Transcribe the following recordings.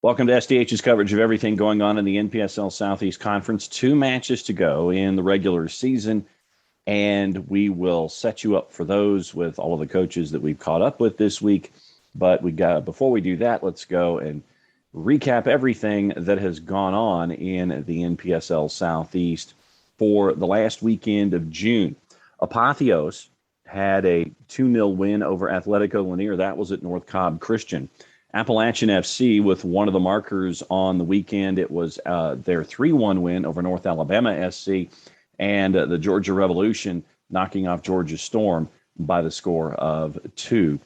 Welcome to SDH's coverage of everything going on in the NPSL Southeast Conference. 2 matches to go in the regular season, and we will set you up for those with all of the coaches that we've caught up with this week. But before we do that, let's go and recap everything that has gone on in the NPSL Southeast for the last weekend of June. Apotheos had a 2-0 win over Athletico Lanier. That was at North Cobb Christian. Appalachian FC, with one of the markers on the weekend, it was their 3-1 win over North Alabama SC, and the Georgia Revolution knocking off Georgia Storm by the score of 2-0.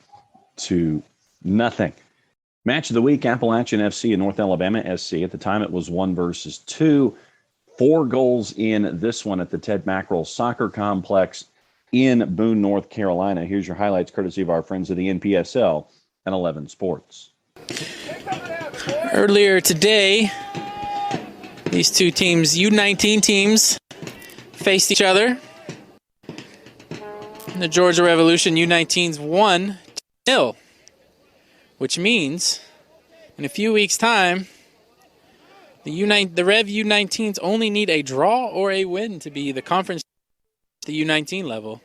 Match of the week, Appalachian FC and North Alabama SC. At the time, it was 1-2. 4 goals in this one at the Ted Mackerel Soccer Complex in Boone, North Carolina. Here's your highlights, courtesy of our friends at the NPSL and 11 Sports. Earlier today, these two teams, U19 teams, faced each other. The Georgia Revolution U19s won 2-0, which means in a few weeks' time, the Rev U19s only need a draw or a win to be the conference at the U19 level.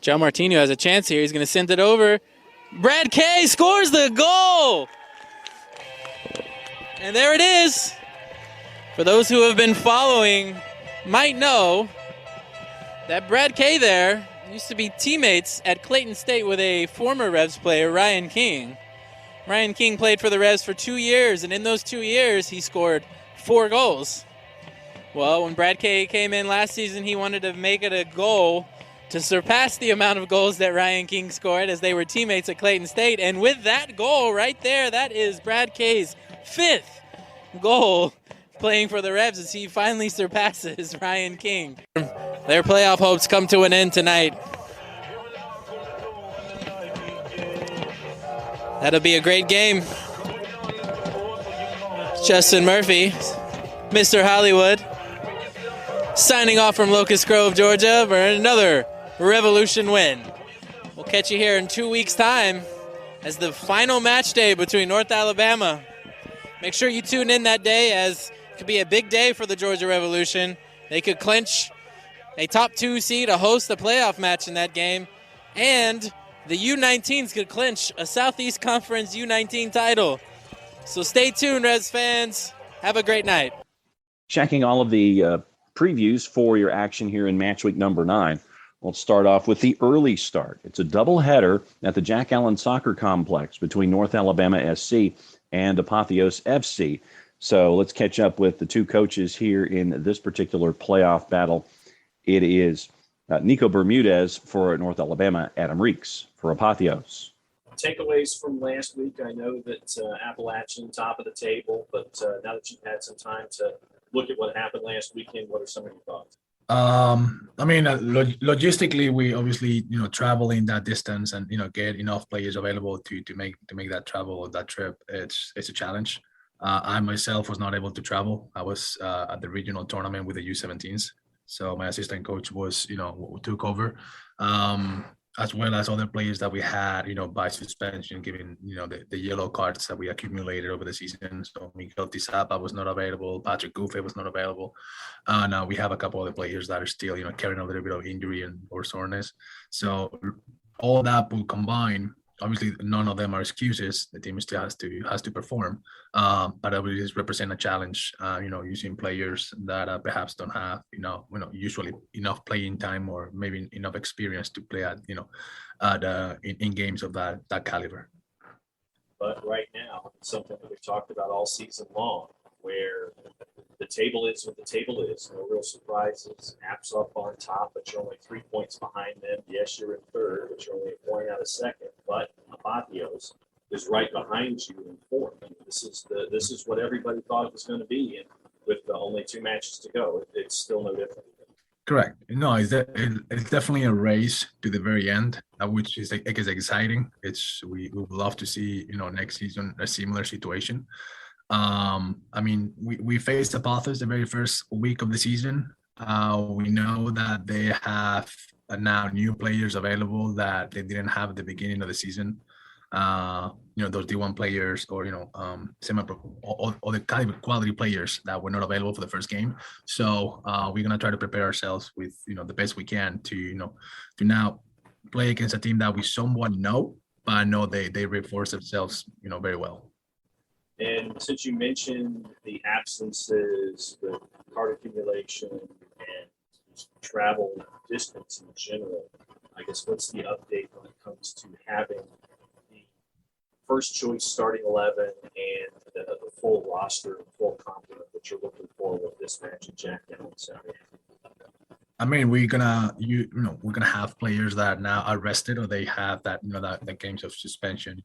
Jack Marchant has a chance here. He's going to send it over. Brad Kay scores the goal! And there it is. For those who have been following might know that Brad Kay there used to be teammates at Clayton State with a former Revs player, Ryan King. Ryan King played for the Revs for 2 years, and in those 2 years, he scored 4 goals. Well, when Brad Kay came in last season, he wanted to make it a goal to surpass the amount of goals that Ryan King scored, as they were teammates at Clayton State. And with that goal right there, that is Brad Kay's 5th goal playing for the Revs, as he finally surpasses Ryan King. Their playoff hopes come to an end tonight. That'll be a great game. Justin Murphy, Mr. Hollywood, signing off from Locust Grove, Georgia, for another Revolution win. We'll catch you here in 2 weeks' time as the final match day between North Alabama. Make sure you tune in that day, as it could be a big day for the Georgia Revolution. They could clinch a top 2 seed, a host a playoff match in that game, and the U19s could clinch a Southeast Conference U19 title. So stay tuned, Revs fans. Have a great night. Checking all of the previews for your action here in Matchweek number 9. We'll start off with the early start. It's a doubleheader at the Jack Allen Soccer Complex between North Alabama SC and Apotheos FC. So let's catch up with the two coaches here in this particular playoff battle. It is Nico Bermudez for North Alabama, Adam Reakes for Apotheos. Takeaways from last week. I know that Appalachian top of the table, but now that you've had some time to look at what happened last weekend, what are some of your thoughts? Logistically, we obviously, traveling that distance and, get enough players available to make that travel or that trip. It's a challenge. I myself was not able to travel. I was at the regional tournament with the U17s. So my assistant coach was, took over, as well as other players that we had, by suspension, given, the yellow cards that we accumulated over the season. So Miguel Tizapa was not available. Patrick Gouffet was not available. Now we have a couple other players that are still, carrying a little bit of injury or soreness. So all that will combine. Obviously, none of them are excuses. The team still has to perform, but it will represent a challenge. Using players that perhaps don't have, usually enough playing time or maybe enough experience to play at, in games of that caliber. But right now, it's something that we've talked about all season long, where the table is what the table is. No real surprises. App's up on top, but you're only 3 points behind them. Yes, you're in third, but you're only a point out of second. But Apotheos is right behind you in fourth. I mean, this is what everybody thought it was going to be, and with only 2 matches to go, it's still no different. Correct. No, it's definitely a race to the very end, which is exciting. We would love to see next season a similar situation. We faced Apotheos the very first week of the season. We know that they have now new players available that they didn't have at the beginning of the season. those D1 players or semi-pro or the kind of quality players that were not available for the first game. So we're gonna try to prepare ourselves with the best we can to now play against a team that we somewhat know, but I know they reinforce themselves very well. And since you mentioned the absences, the card accumulation, and travel distance in general, I guess what's the update when it comes to having the first choice starting 11 and the full roster, full complement that you're looking for with this match at Jack down Saturday? I mean, we're gonna have players that now are rested or they have that that games of suspension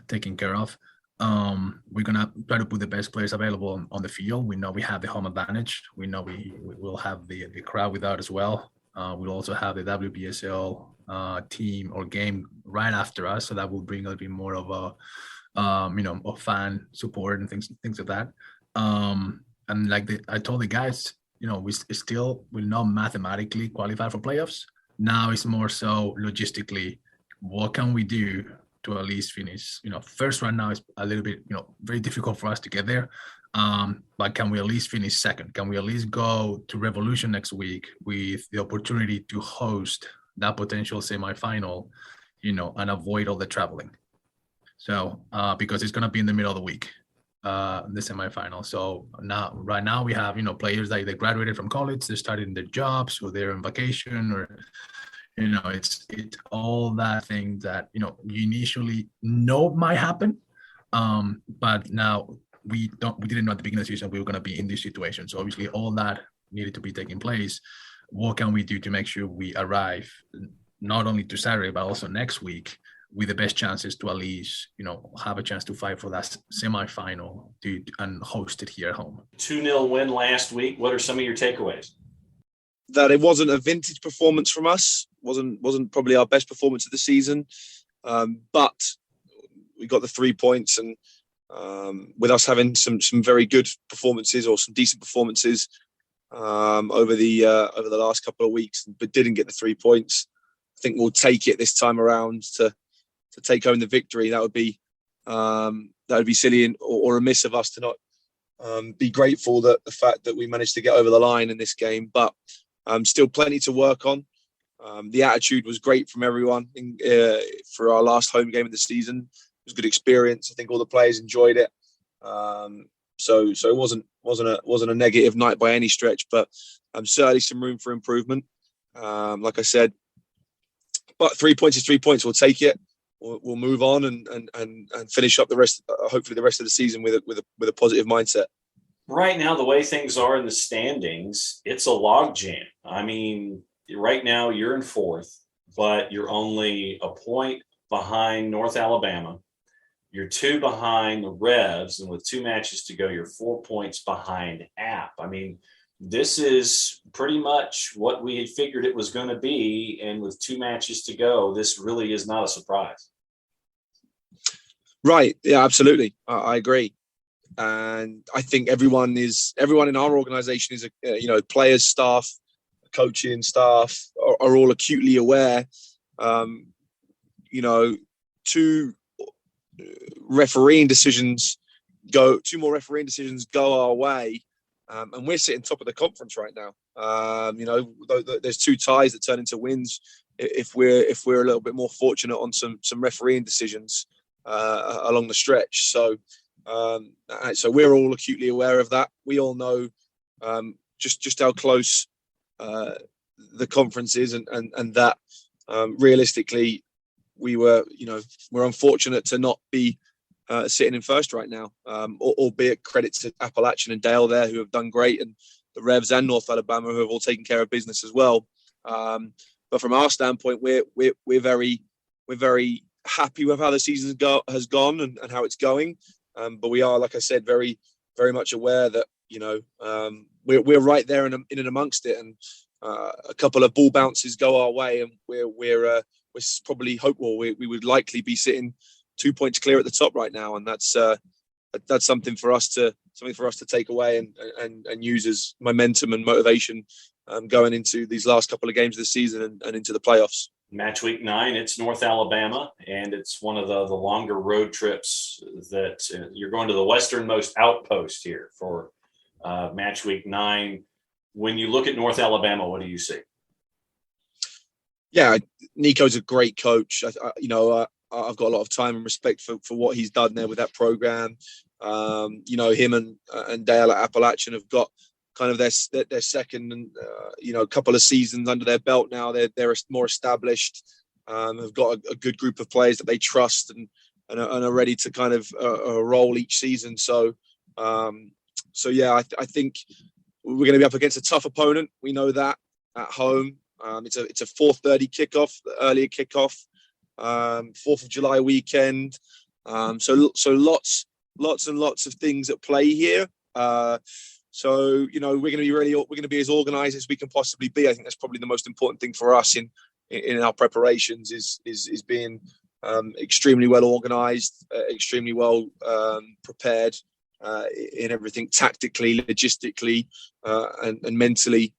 taken care of. We're gonna try to put the best players available on the field. We know we have the home advantage. We know we will have the crowd with us as well. We'll also have the WPSL team or game right after us, so that will bring a little bit more of a fan support and things like that. And like I told the guys, we still will not mathematically qualify for playoffs. Now it's more so logistically, what can we do to at least finish? First right now is a little bit, very difficult for us to get there. But can we at least finish second? Can we at least go to Revolution next week with the opportunity to host that potential semifinal, and avoid all the traveling? So because it's going to be in the middle of the week, the semifinal. So right now we have, players that they graduated from college, they're starting their jobs or they're on vacation or, it's all that thing that, you initially know might happen. But now we didn't know at the beginning of the season we were going to be in this situation. So obviously all that needed to be taking place. What can we do to make sure we arrive not only to Saturday, but also next week with the best chances to at least, have a chance to fight for that semifinal and host it here at home. 2-0 win last week. What are some of your takeaways? That it wasn't a vintage performance from us. Wasn't probably our best performance of the season. But we got the 3 points, and with us having some very good performances or some decent performances over the last couple of weeks, but didn't get the 3 points. I think we'll take it this time around to take home the victory. That would be silly or remiss of us to not be grateful that the fact that we managed to get over the line in this game. But still plenty to work on. The attitude was great from everyone for our last home game of the season. It was a good experience. I think all the players enjoyed it. So it wasn't a negative night by any stretch, but certainly some room for improvement. Like I said, but 3 points is 3 points. We'll take it. We'll move on and finish up the rest. Hopefully, the rest of the season with a positive mindset. Right now, the way things are in the standings, it's a logjam. I mean, right now you're in fourth, but you're only a point behind North Alabama. You're 2 behind the Revs, and with 2 matches to go, you're 4 points behind App. I mean, this is pretty much what we had figured it was going to be, and with 2 matches to go, this really is not a surprise. Right. Yeah, absolutely. I agree. And I think everyone in our organization is, players, staff, coaching staff are all acutely aware. 2 refereeing decisions go our way. And we're sitting top of the conference right now. There's 2 ties that turn into wins if we're a little bit more fortunate on some refereeing decisions along the stretch. So we're all acutely aware of that. We all know just how close the conference is, and that realistically we're unfortunate to not be sitting in first right now, albeit credit to Appalachian and Dale there, who have done great, and the Revs and North Alabama, who have all taken care of business as well. But from our standpoint, we're very happy with how the season has gone and how it's going. But we are, like I said, very, very much aware that we're right there in and amongst it, and a couple of ball bounces go our way, and we're probably hopeful. We would likely be sitting 2 points clear at the top right now, and that's something for us to take away and use as momentum and motivation going into these last couple of games of the season and into the playoffs. Match week 9, it's North Alabama, and it's one of the longer road trips that you're going to the westernmost outpost here for match week 9. When you look at North Alabama, what do you see? Yeah, Nico's a great coach. I've got a lot of time and respect for what he's done there with that program. Him and Dale at Appalachian have got kind of their second and couple of seasons under their belt now. They're more established. Have got a good group of players that they trust and are ready to kind of roll each season. So I think we're going to be up against a tough opponent. We know that at home. It's a 4:30 kickoff, earlier kickoff, 4th of July weekend. So lots and lots of things at play here. So we're going to be as organised as we can possibly be. I think that's probably the most important thing for us in our preparations is being extremely well organised, extremely well prepared in everything tactically, logistically, and mentally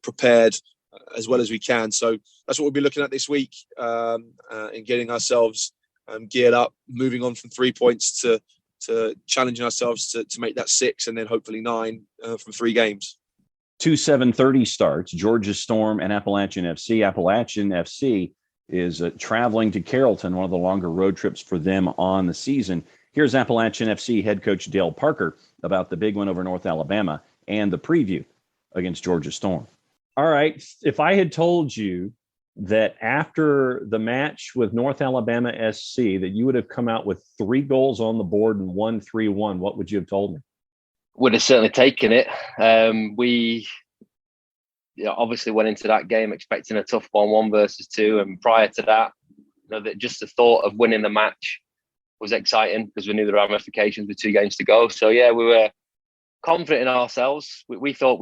prepared as well as we can. So that's what we'll be looking at this week, in getting ourselves geared up, moving on from 3 points to challenging ourselves to make that 6 and then hopefully 9 from 3 games. 2 7:30 starts, Georgia Storm and Appalachian FC. Appalachian FC is traveling to Carrollton, one of the longer road trips for them on the season. Here's Appalachian FC head coach Dale Parker about the big win over North Alabama and the preview against Georgia Storm. All right, if I had told you that after the match with North Alabama SC that you would have come out with 3 goals on the board and won 3-1, what would you have told me? Would have certainly taken it. We obviously went into that game expecting a tough 1-1 versus 2, and prior to that, that just the thought of winning the match was exciting because we knew the ramifications with 2 games to go. So yeah, we were confident in ourselves. We thought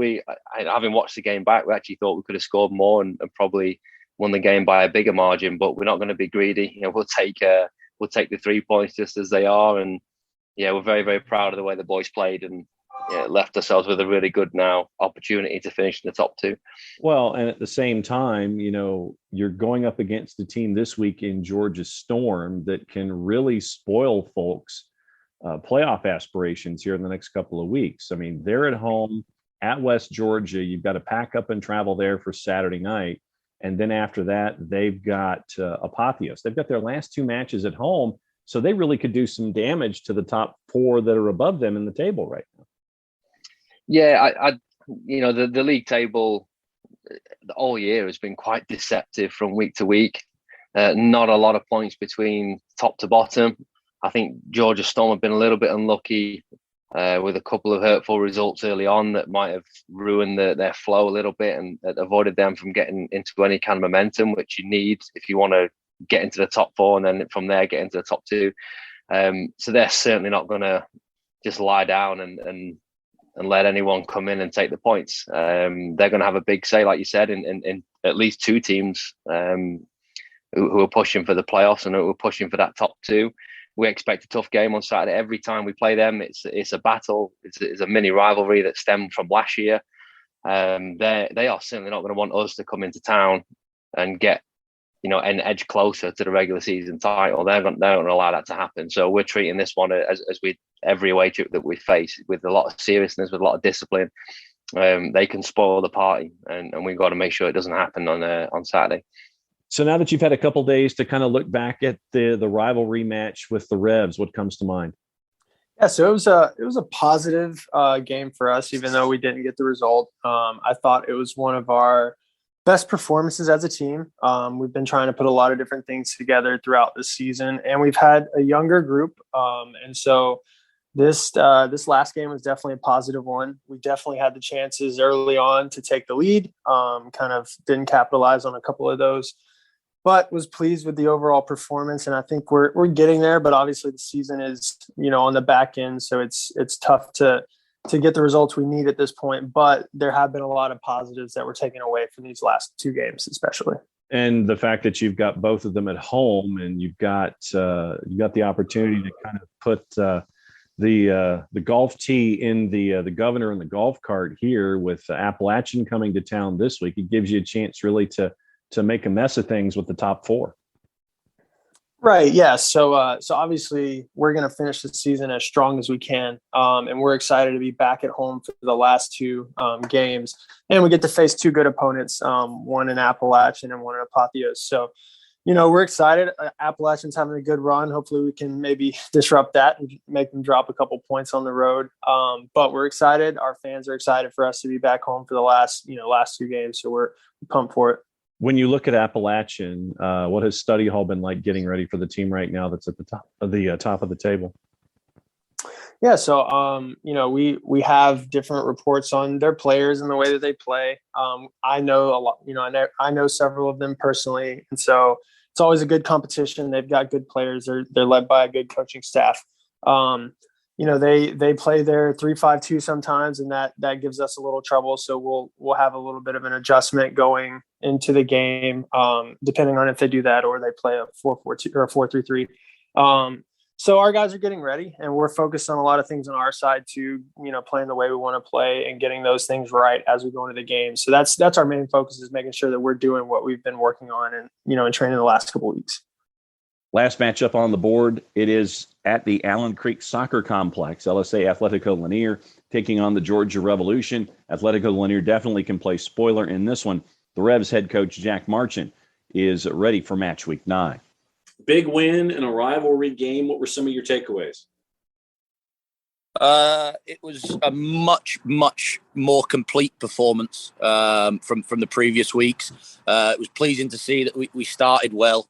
having watched the game back, we actually thought we could have scored more and probably won the game by a bigger margin. But we're not going to be greedy. We'll take the 3 points just as they are, and we're very, very proud of the way the boys played and left ourselves with a really good opportunity to finish in the top 2. Well, and at the same time, you're going up against a team this week in Georgia Storm that can really spoil folks' playoff aspirations here in the next couple of weeks. I mean, they're at home at West Georgia. You've got to pack up and travel there for Saturday night. And then after that, they've got Apotheos. They've got their last 2 matches at home. So they really could do some damage to the top 4 that are above them in the table right now. Yeah, the league table all year has been quite deceptive from week to week. Not a lot of points between top to bottom. I think Georgia Storm have been a little bit unlucky with a couple of hurtful results early on that might have ruined their flow a little bit and avoided them from getting into any kind of momentum, which you need if you want to get into the top 4 and then from there get into the top 2. So they're certainly not going to just lie down and let anyone come in and take the points. They're going to have a big say, like you said, in at least 2 teams who are pushing for the playoffs and who are pushing for that top 2. We expect a tough game on Saturday. Every time we play them, it's a battle. It's a mini rivalry that stemmed from last year. They are certainly not going to want us to come into town and get an edge closer to the regular season title. They're going to allow that to happen. So we're treating this one as we every away trip that we face with a lot of seriousness, with a lot of discipline. They can spoil the party, and we've got to make sure it doesn't happen on Saturday. So now that you've had a couple days to kind of look back at the rivalry match with the Revs, what comes to mind? Yeah, so it was a positive game for us, even though we didn't get the result. I thought it was one of our best performances as a team. We've been trying to put a lot of different things together throughout this season, and we've had a younger group. And so this last game was definitely a positive one. We definitely had the chances early on to take the lead, kind of didn't capitalize on a couple of those, but was pleased with the overall performance. And I think we're getting there, but obviously the season is, on the back end. So it's tough to get the results we need at this point, but there have been a lot of positives that we're taking away from these last 2 games, especially. And the fact that you've got both of them at home and you've got the opportunity to kind of put the golf tee in the governor and the golf cart here with Appalachian coming to town this week. It gives you a chance really to to make a mess of things with the top four. Right. Yeah. So obviously we're going to finish the season as strong as we can. And we're excited to be back at home for the last two games. And we get to face two good opponents, one in Appalachian and one in Apotheos. So, we're excited. Appalachian's having a good run. Hopefully we can maybe disrupt that and make them drop a couple points on the road. But we're excited. Our fans are excited for us to be back home for the last two games. So we're pumped for it. When you look at Appalachian, what has study hall been like getting ready for the team right now that's at the top of the table? Yeah, so we have different reports on their players and the way that they play. I know a lot. I know several of them personally, and so it's always a good competition. They've got good players. They're led by a good coaching staff. They play their 3-5-2 sometimes, and that gives us a little trouble. So we'll have a little bit of an adjustment going into the game, depending on if they do that or they play a 4-4-2 or a 4-3-3. So our guys are getting ready, and we're focused on a lot of things on our side too. Playing the way we want to play and getting those things right as we go into the game. So that's our main focus, is making sure that we're doing what we've been working on and in training the last couple of weeks. Last matchup on the board, it is at the Allen Creek Soccer Complex. LSA Atletico Lanier taking on the Georgia Revolution. Atletico Lanier definitely can play spoiler in this one. The Revs head coach, Jack Marchant, is ready for Matchweek 9. Big win in a rivalry game. What were some of your takeaways? It was a much, much more complete performance from the previous weeks. It was pleasing to see that we started well.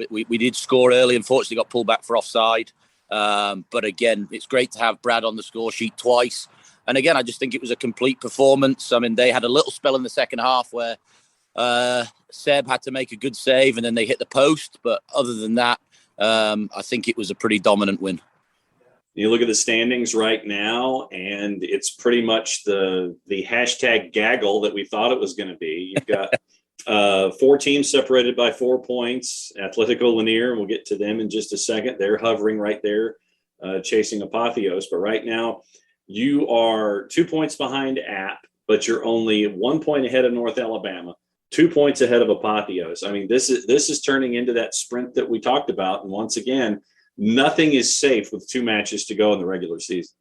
We did score early, unfortunately got pulled back for offside. But again, it's great to have Brad on the score sheet twice. And again, I just think it was a complete performance. I mean, they had a little spell in the second half where Seb had to make a good save and then they hit the post. But other than that, I think it was a pretty dominant win. You look at the standings right now, and it's pretty much the hashtag gaggle that we thought it was going to be. You've got 4 teams separated by 4 points. Atletico Lanier, we'll get to them in just a second. They're hovering right there, chasing Apotheos. But right now, you are 2 points behind App, but you're only 1 point ahead of North Alabama, 2 points ahead of Apotheos. I mean, this is turning into that sprint that we talked about. And once again, nothing is safe with 2 matches to go in the regular season.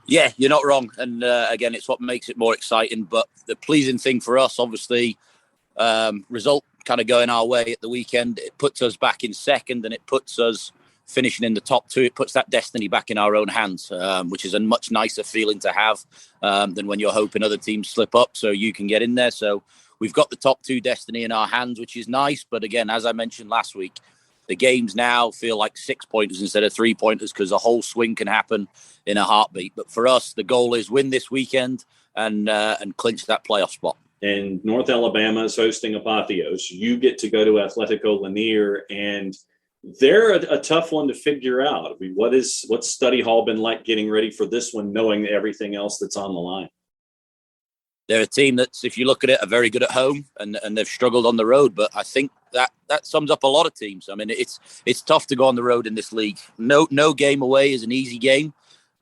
Yeah, you're not wrong. And again, it's what makes it more exciting. But the pleasing thing for us, obviously, result kind of going our way at the weekend, it puts us back in second and it puts us finishing in the top 2. It puts that destiny back in our own hands, which is a much nicer feeling to have than when you're hoping other teams slip up so you can get in there. So we've got the top 2 destiny in our hands, which is nice. But again, as I mentioned last week, the games now feel like 6-pointers instead of 3-pointers because a whole swing can happen in a heartbeat. But for us, the goal is win this weekend and clinch that playoff spot. And North Alabama is hosting Apotheos. You get to go to Atletico Lanier, and they're a tough one to figure out. I mean, what's study hall been like getting ready for this one, knowing everything else that's on the line? They're a team that's, if you look at it, are very good at home and they've struggled on the road. But I think that sums up a lot of teams. I mean, it's tough to go on the road in this league. No game away is an easy game.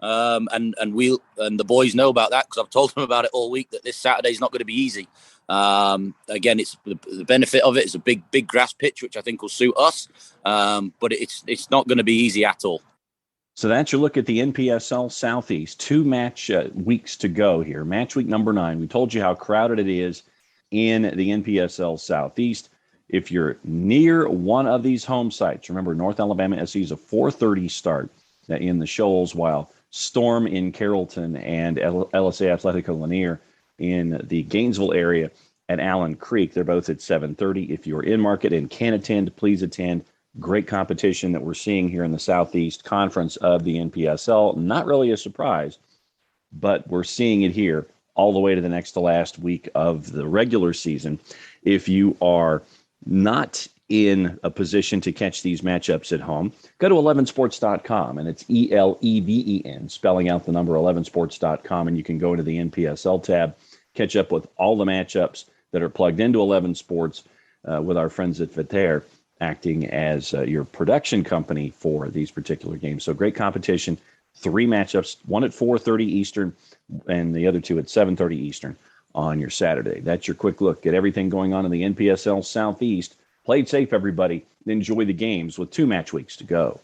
And the boys know about that because I've told them about it all week, that this Saturday is not going to be easy. Again, it's the benefit of it is a big grass pitch, which I think will suit us. But it's not going to be easy at all. So that's your look at the NPSL Southeast. 2 match weeks to go here. Match week number 9. We told you how crowded it is in the NPSL Southeast. If you're near one of these home sites, remember North Alabama FC is a 4:30 start in the Shoals, while Storm in Carrollton and LSA Atletico Lanier in the Gainesville area at Allen Creek. They're both at 7:30. If you're in market and can attend, please attend. Great competition that we're seeing here in the Southeast Conference of the NPSL. Not really a surprise, but we're seeing it here all the way to the next to last week of the regular season. If you are not in a position to catch these matchups at home, go to 11sports.com, and it's ELEVEN, spelling out the number 11sports.com, and you can go into the NPSL tab, catch up with all the matchups that are plugged into 11 Sports with our friends at Vitaire, acting as your production company for these particular games. So great competition, 3 matchups, one at 4:30 Eastern and the other 2 at 7:30 Eastern on your Saturday. That's your quick look at everything going on in the NPSL Southeast. Play it safe, everybody. Enjoy the games with 2 match weeks to go.